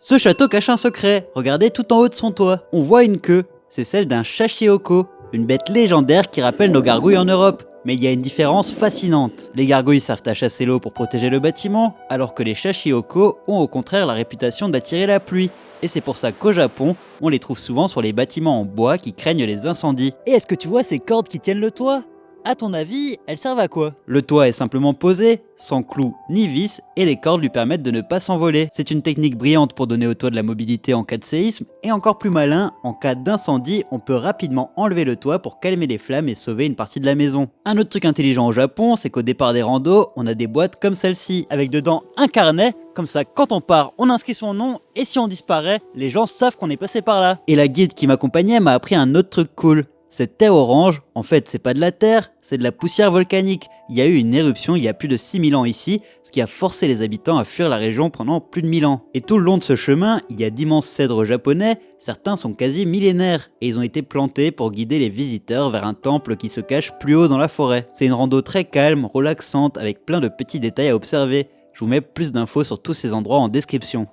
Ce château cache un secret, regardez tout en haut de son toit. On voit une queue, c'est celle d'un Shashioko, une bête légendaire qui rappelle nos gargouilles en Europe. Mais il y a une différence fascinante. Les gargouilles servent à chasser l'eau pour protéger le bâtiment, alors que les Shashioko ont au contraire la réputation d'attirer la pluie. Et c'est pour ça qu'au Japon, on les trouve souvent sur les bâtiments en bois qui craignent les incendies. Et est-ce que tu vois ces cordes qui tiennent le toit ? À ton avis, elles servent à quoi? Le toit est simplement posé, sans clous ni vis, et les cordes lui permettent de ne pas s'envoler. C'est une technique brillante pour donner au toit de la mobilité en cas de séisme, et encore plus malin, en cas d'incendie, on peut rapidement enlever le toit pour calmer les flammes et sauver une partie de la maison. Un autre truc intelligent au Japon, c'est qu'au départ des randos, on a des boîtes comme celle-ci, avec dedans un carnet, comme ça quand on part, on inscrit son nom, et si on disparaît, les gens savent qu'on est passé par là. Et la guide qui m'accompagnait m'a appris un autre truc cool. Cette terre orange, en fait, c'est pas de la terre, c'est de la poussière volcanique. Il y a eu une éruption il y a plus de 6000 ans ici, ce qui a forcé les habitants à fuir la région pendant plus de 1000 ans. Et tout le long de ce chemin, il y a d'immenses cèdres japonais, certains sont quasi millénaires, et ils ont été plantés pour guider les visiteurs vers un temple qui se cache plus haut dans la forêt. C'est une rando très calme, relaxante, avec plein de petits détails à observer. Je vous mets plus d'infos sur tous ces endroits en description.